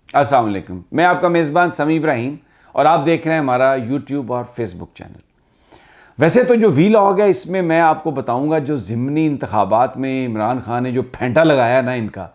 अस्सलाम वालेकुम। मैं आपका मेज़बान समी इब्राहिम और आप देख रहे हैं हमारा यूट्यूब और फेसबुक चैनल। वैसे तो जो वीलॉग है इसमें मैं आपको बताऊंगा जो ज़िमनी इंतखाबात में इमरान खान ने जो फेंटा लगाया ना इनका,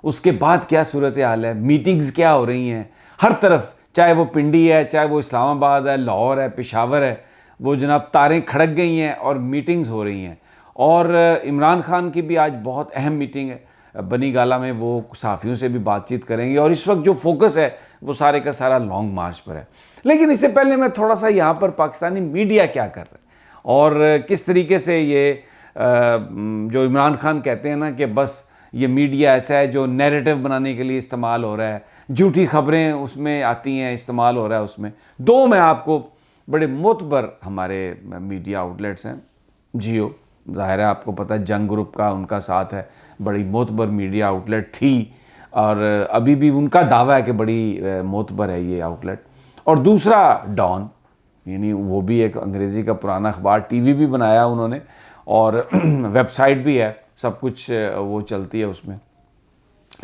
उसके बाद क्या सूरत हाल है, मीटिंग्स क्या हो रही हैं हर तरफ, चाहे वो पिंडी है, चाहे वो इस्लामाबाद है, लाहौर है, पेशावर है, वो जनाब तारें खड़क गई हैं और मीटिंग्स हो रही हैं। और इमरान खान की भी आज बहुत अहम मीटिंग है बनी गाला में, वो सहाफ़ियों से भी बातचीत करेंगे और इस वक्त जो फोकस है वो सारे का सारा लॉन्ग मार्च पर है। लेकिन इससे पहले मैं थोड़ा सा यहाँ पर पाकिस्तानी मीडिया क्या कर रहा है और किस तरीके से ये जो इमरान खान कहते हैं ना कि बस ये मीडिया ऐसा है जो नैरेटिव बनाने के लिए इस्तेमाल हो रहा है, झूठी खबरें उसमें आती हैं, इस्तेमाल हो रहा है उसमें। दो मैं आपको बड़े मोतबर हमारे मीडिया आउटलेट्स हैं। जियो, ज़ाहिर है आपको पता है जंग ग्रुप का उनका साथ है, बड़ी मोतबर मीडिया आउटलेट थी और अभी भी उनका दावा है कि बड़ी मोतबर है ये आउटलेट। और दूसरा डॉन, यानी वो भी एक अंग्रेज़ी का पुराना अखबार, टीवी भी बनाया उन्होंने और वेबसाइट भी है, सब कुछ वो चलती है उसमें।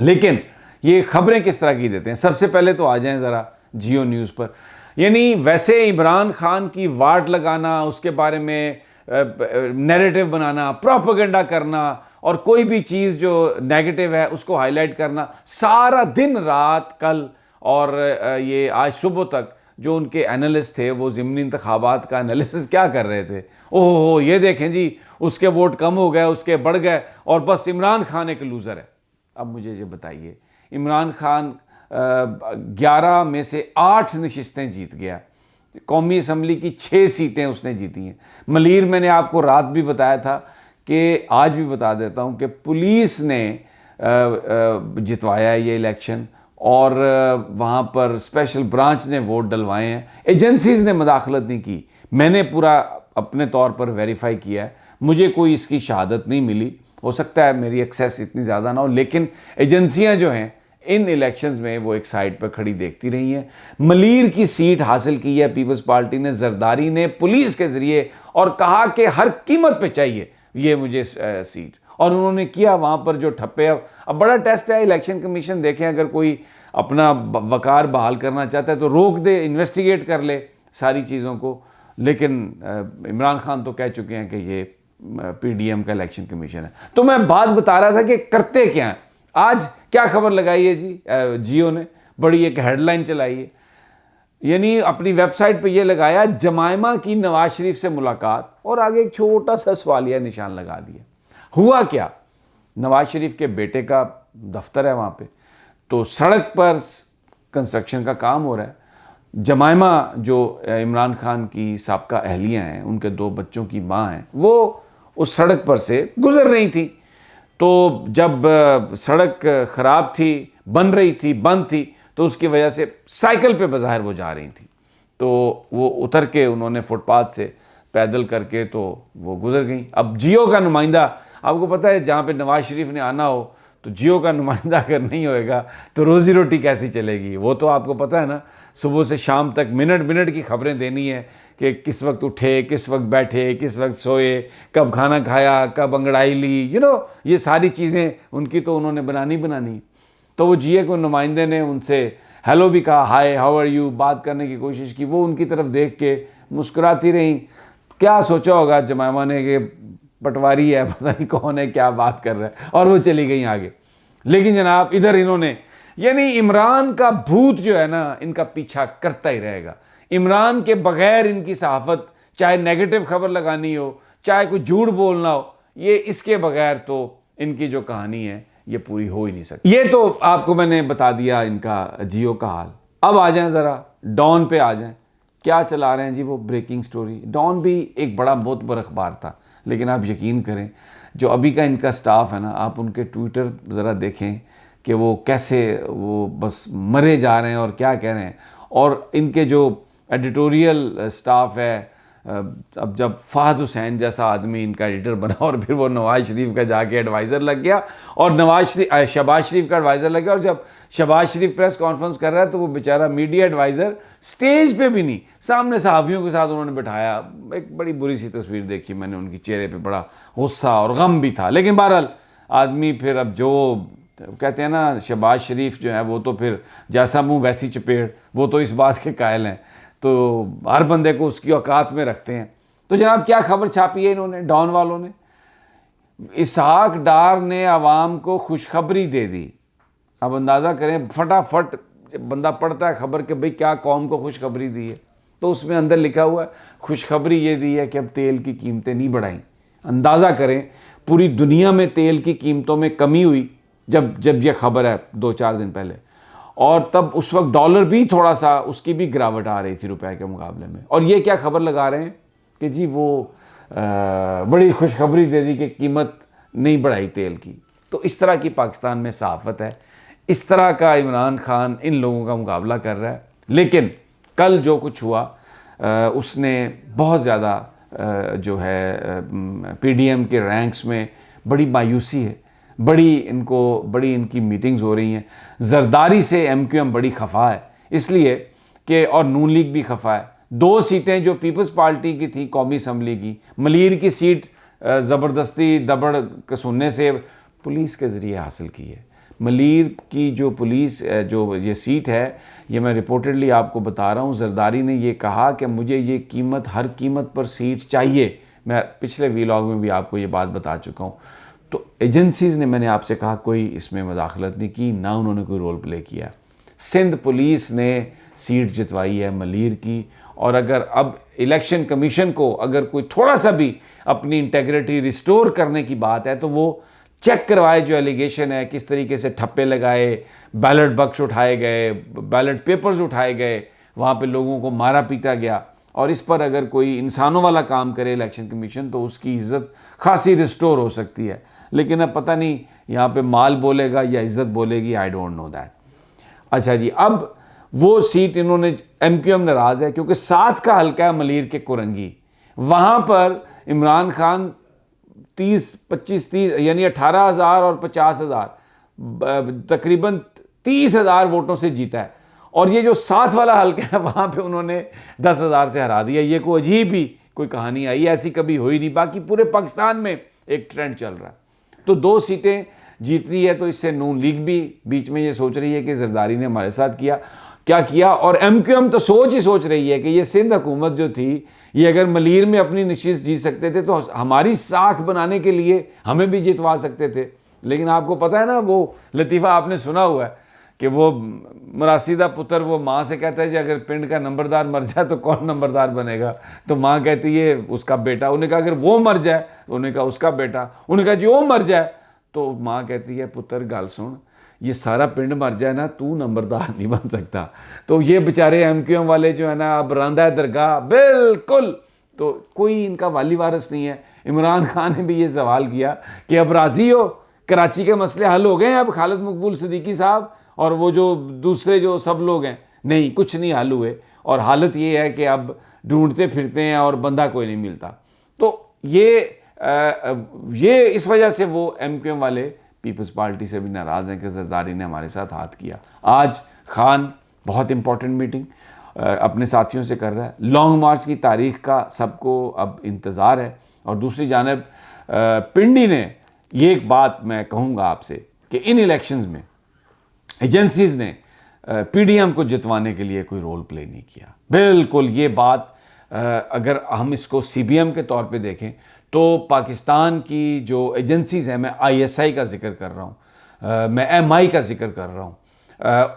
लेकिन ये खबरें किस तरह की देते हैं, सबसे पहले तो आ जाएं ज़रा जियो न्यूज़ पर। यानी वैसे इमरान खान की वाट लगाना, उसके बारे में नैरेटिव बनाना, प्रोपेगेंडा करना और कोई भी चीज़ जो नेगेटिव है उसको हाईलाइट करना सारा दिन रात कल और ये आज सुबह तक जो उनके एनालिस्ट थे वो ज़िमनी इंतखाबात का एनालिसिस क्या कर रहे थे। ओहो ये देखें जी, उसके वोट कम हो गए, उसके बढ़ गए और बस इमरान खान एक लूज़र है। अब मुझे ये बताइए, इमरान खान 11 में से 8 नशिस्तें जीत गया, कौमी असम्बली की 6 सीटें उसने जीती हैं। मलीर मैंने आपको रात भी बताया था कि आज भी बता देता हूं कि पुलिस ने जितवाया है ये इलेक्शन और वहाँ पर स्पेशल ब्रांच ने वोट डलवाए हैं, एजेंसीज़ ने मदाखलत नहीं की। मैंने पूरा अपने तौर पर वेरीफाई किया है, मुझे कोई इसकी शहादत नहीं मिली। हो सकता है मेरी एक्सेस इतनी ज़्यादा ना हो, लेकिन एजेंसियाँ जो हैं इन इलेक्शंस में वो एक साइड पर खड़ी देखती रही हैं। मलीर की सीट हासिल की है पीपल्स पार्टी ने, जरदारी ने, पुलिस के ज़रिए, और कहा कि हर कीमत पे चाहिए ये मुझे सीट, और उन्होंने किया। वहाँ पर जो ठप्पे, अब बड़ा टेस्ट है इलेक्शन कमीशन, देखें अगर कोई अपना वकार बहाल करना चाहता है तो रोक दे, इन्वेस्टिगेट कर ले सारी चीज़ों को। लेकिन इमरान खान तो कह चुके हैं कि ये पीडीएम का इलेक्शन कमीशन है। तो मैं बात बता रहा था कि करते क्या हैं। आज क्या खबर लगाई है जी, जियो ने बड़ी एक हेडलाइन चलाई है, यानी अपनी वेबसाइट पे ये लगाया, जमायमा की नवाज शरीफ से मुलाकात, और आगे एक छोटा सा सवालिया निशान लगा दिया। हुआ क्या, नवाज शरीफ के बेटे का दफ्तर है वहाँ पे, तो सड़क पर कंस्ट्रक्शन का काम हो रहा है। जमायमा जो इमरान खान की साबका अहलिया हैं, उनके 2 बच्चों की माँ हैं, वो उस सड़क पर से गुजर रही थी। तो जब सड़क ख़राब थी, बन रही थी, बंद थी, तो उसकी वजह से साइकिल पे बज़ाहिर वो जा रही थी, तो वो उतर के उन्होंने फुटपाथ से पैदल करके तो वो गुजर गई। अब जियो का नुमाइंदा, आपको पता है जहाँ पे नवाज शरीफ ने आना हो तो जियो का नुमाइंदा अगर नहीं होएगा तो रोज़ी रोटी कैसी चलेगी। वो तो आपको पता है ना, सुबह से शाम तक मिनट मिनट की खबरें देनी है कि किस वक्त उठे, किस वक्त बैठे, किस वक्त सोए, कब खाना खाया, कब अंगड़ाई ली, ये सारी चीज़ें उनकी तो उन्होंने बनानी। तो वो जियो के नुमाइंदे ने उनसे हेलो भी कहा, हाय हाउ आर यू, बात करने की कोशिश की। वो उनकी तरफ देख के मुस्कुराती रहीं। क्या सोचा होगा जमायमा ने कि पटवारी है, पता नहीं कौन है, क्या बात कर रहा है, और वो चली गई आगे। लेकिन जनाब इधर इन्होंने, यानी इमरान का भूत जो है ना, इनका पीछा करता ही रहेगा। इमरान के बगैर इनकी सहाफ़त, चाहे नेगेटिव खबर लगानी हो, चाहे कोई झूठ बोलना हो, ये इसके बगैर तो इनकी जो कहानी है ये पूरी हो ही नहीं सकती। ये तो आपको मैंने बता दिया इनका जियो का हाल। अब आ जाएं ज़रा डॉन पे आ जाएं, क्या चला रहे हैं जी वो ब्रेकिंग स्टोरी। डॉन भी एक बड़ा मोतबर अखबार था, लेकिन आप यकीन करें जो अभी का इनका स्टाफ है ना, आप उनके ट्विटर ज़रा देखें कि वो कैसे वो बस मरे जा रहे हैं और क्या कह रहे हैं। और इनके जो एडिटोरियल स्टाफ है, अब जब फ़हद हुसैन जैसा आदमी इनका एडिटर बना और फिर वो नवाज शरीफ का जाके एडवाइज़र लग गया, और शहबाज शरीफ का एडवाइज़र लग गया, और जब शहबाज शरीफ प्रेस कॉन्फ्रेंस कर रहा है तो वो बेचारा मीडिया एडवाइज़र स्टेज पे भी नहीं, सामने सहाफ़ियों के साथ उन्होंने बिठाया। एक बड़ी बुरी सी तस्वीर देखी मैंने, उनकी चेहरे पे बड़ा गुस्सा और गम भी था। लेकिन बहरहाल आदमी फिर अब जो तो कहते हैं ना शहबाज शरीफ जो है वो तो फिर जैसा मुंह वैसी चपेट, वो तो इस बात के कायल हैं, तो हर बंदे को उसकी औकात में रखते हैं। तो जनाब क्या खबर छापी है इन्होंने, डॉन वालों ने? इसहाक डार ने आवाम को खुशखबरी दे दी। अब अंदाज़ा करें, फटाफट बंदा पढ़ता है खबर कि भाई क्या कौम को खुशखबरी दी है, तो उसमें अंदर लिखा हुआ है खुशखबरी ये दी है कि अब तेल की कीमतें नहीं बढ़ाई। अंदाज़ा करें पूरी दुनिया में तेल की कीमतों में कमी हुई जब यह खबर है 2-4 दिन पहले, और तब उस वक्त डॉलर भी थोड़ा सा उसकी भी गिरावट आ रही थी रुपए के मुकाबले में, और ये क्या खबर लगा रहे हैं कि जी वो बड़ी खुशखबरी दे दी कि कीमत नहीं बढ़ाई तेल की। तो इस तरह की पाकिस्तान में सहाफ़त है, इस तरह का इमरान खान इन लोगों का मुकाबला कर रहा है। लेकिन कल जो कुछ हुआ उसने बहुत ज़्यादा जो है पीडीएम के रैंक्स में बड़ी मायूसी है, बड़ी इनकी मीटिंग्स हो रही हैं। जरदारी से एमक्यूएम बड़ी खफा है इसलिए कि, और नून लीग भी खफा है। 2 सीटें जो पीपल्स पार्टी की थी कौमी असम्बली की, मलीर की सीट ज़बरदस्ती दबड़ कसूने से पुलिस के ज़रिए हासिल की है। मलीर की जो पुलिस जो ये सीट है, ये मैं रिपोर्टेडली आपको बता रहा हूँ, जरदारी ने ये कहा कि मुझे ये कीमत हर कीमत पर सीट चाहिए। मैं पिछले वीलॉग में भी आपको ये बात बता चुका हूँ। तो एजेंसीज़ ने, मैंने आपसे कहा, कोई इसमें मदाखलत नहीं की, ना उन्होंने कोई रोल प्ले किया। सिंध पुलिस ने सीट जितवाई है मलीर की, और अगर अब इलेक्शन कमीशन को अगर कोई थोड़ा सा भी अपनी इंटेग्रिटी रिस्टोर करने की बात है तो वो चेक करवाए जो एलिगेशन है, किस तरीके से ठप्पे लगाए, बैलेट बक्स उठाए गए, बैलेट पेपर्स उठाए गए, वहाँ पे लोगों को मारा पीटा गया, और इस पर अगर कोई इंसानों वाला काम करे इलेक्शन कमीशन तो उसकी इज़्ज़त खासी रिस्टोर हो सकती है। लेकिन अब पता नहीं यहाँ पे माल बोलेगा या इज़्ज़त बोलेगी, आई डोंट नो दैट। अच्छा जी, अब वो सीट इन्होंने, एमक्यूएम नाराज़ है क्योंकि 7 का हल्का है मलीर के कुरंगी, वहाँ पर इमरान खान 30 यानी 18,000 और 50,000 तकरीबन 30,000 वोटों से जीता है, और ये जो 7 वाला हल्का है वहाँ पे उन्होंने 10,000 से हरा दिया। ये कोई अजीब ही कोई कहानी आई, ऐसी कभी हुई नहीं। बाकी पूरे पाकिस्तान में एक ट्रेंड चल रहा है। तो 2 सीटें जीतनी है, तो इससे नून लीग भी बीच में ये सोच रही है कि जरदारी ने हमारे साथ क्या किया, और एमक्यूएम तो सोच रही है कि ये सिंध हुकूमत जो थी, ये अगर मलीर में अपनी नशिस्त जीत सकते थे तो हमारी साख बनाने के लिए हमें भी जितवा सकते थे। लेकिन आपको पता है ना, वो लतीफ़ा आपने सुना हुआ है कि वो मरासीदा पुत्र वो माँ से कहता है कि अगर पिंड का नंबरदार मर जाए तो कौन नंबरदार बनेगा? तो माँ कहती है उसका बेटा। उन्हें कहा अगर वो मर जाए, तो उन्हें कहा उसका बेटा। उन्हें कहा जी वो मर जाए, तो माँ कहती है पुत्र गल सुन, ये सारा पिंड मर जाए ना, तू नंबरदार नहीं बन सकता। तो ये बेचारे एमक्यूएम वाले जो है ना, अब रांदा है दरगाह बिल्कुल, तो कोई इनका वाली वारिस नहीं है। इमरान खान ने भी ये सवाल किया कि अब राज़ी हो, कराची के मसले हल हो गए हैं अब खालिद मकबूल सिद्दीकी साहब और वो जो दूसरे जो सब लोग हैं? नहीं, कुछ नहीं हल हुए, और हालत ये है कि अब ढूंढते फिरते हैं और बंदा कोई नहीं मिलता। तो ये इस वजह से वो एमक्यूएम वाले पीपल्स पार्टी से भी नाराज़ हैं कि जरदारी ने हमारे साथ हाथ किया। आज खान बहुत इंपॉर्टेंट मीटिंग अपने साथियों से कर रहा है। लॉन्ग मार्च की तारीख का सबको अब इंतज़ार है। और दूसरी जानब पिंडी ने, ये एक बात मैं कहूँगा आपसे कि इन इलेक्शंस में एजेंसीज़ ने पीडीएम को जितवाने के लिए कोई रोल प्ले नहीं किया। बिल्कुल ये बात अगर हम इसको सीबीएम के तौर पे देखें तो पाकिस्तान की जो एजेंसीज़ हैं, मैं आईएसआई का जिक्र कर रहा हूँ, मैं एमआई का जिक्र कर रहा हूँ,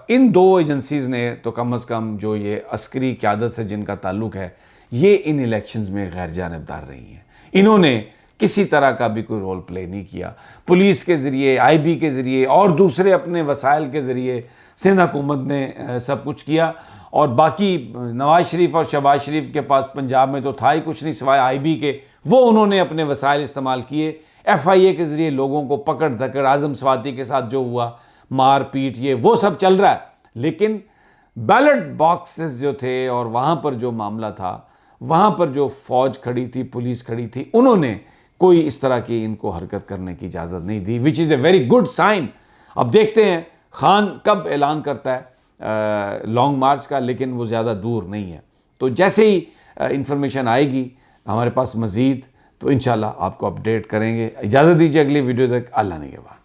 इन 2 एजेंसीज़ ने तो कम अज़ कम जो ये अस्करी क़यादत से जिनका ताल्लुक़ है, ये इन इलेक्शंस में गैर जानिबदार रही हैं। इन्होंने किसी तरह का भी कोई रोल प्ले नहीं किया। पुलिस के ज़रिए, आईबी के ज़रिए और दूसरे अपने वसाइल के ज़रिए सिंध हुकूमत ने सब कुछ किया, और बाकी नवाज शरीफ और शहबाज शरीफ के पास पंजाब में तो था ही कुछ नहीं सिवाय आईबी के, वो उन्होंने अपने वसाइल इस्तेमाल किए। एफआईए के ज़रिए लोगों को पकड़ धकड़, आज़म स्वाति के साथ जो हुआ मार पीट, ये वो सब चल रहा है। लेकिन बैलेट बॉक्सेस जो थे और वहाँ पर जो मामला था, वहाँ पर जो फ़ौज खड़ी थी, पुलिस खड़ी थी, उन्होंने कोई इस तरह की इनको हरकत करने की इजाज़त नहीं दी, which is a very good sign. अब देखते हैं खान कब ऐलान करता है लॉन्ग मार्च का, लेकिन वो ज़्यादा दूर नहीं है। तो जैसे ही इंफॉर्मेशन आएगी हमारे पास मज़ीद, तो इंशाल्लाह आपको अपडेट करेंगे। इजाज़त दीजिए, अगली वीडियो तक अल्लाह ने के बाद।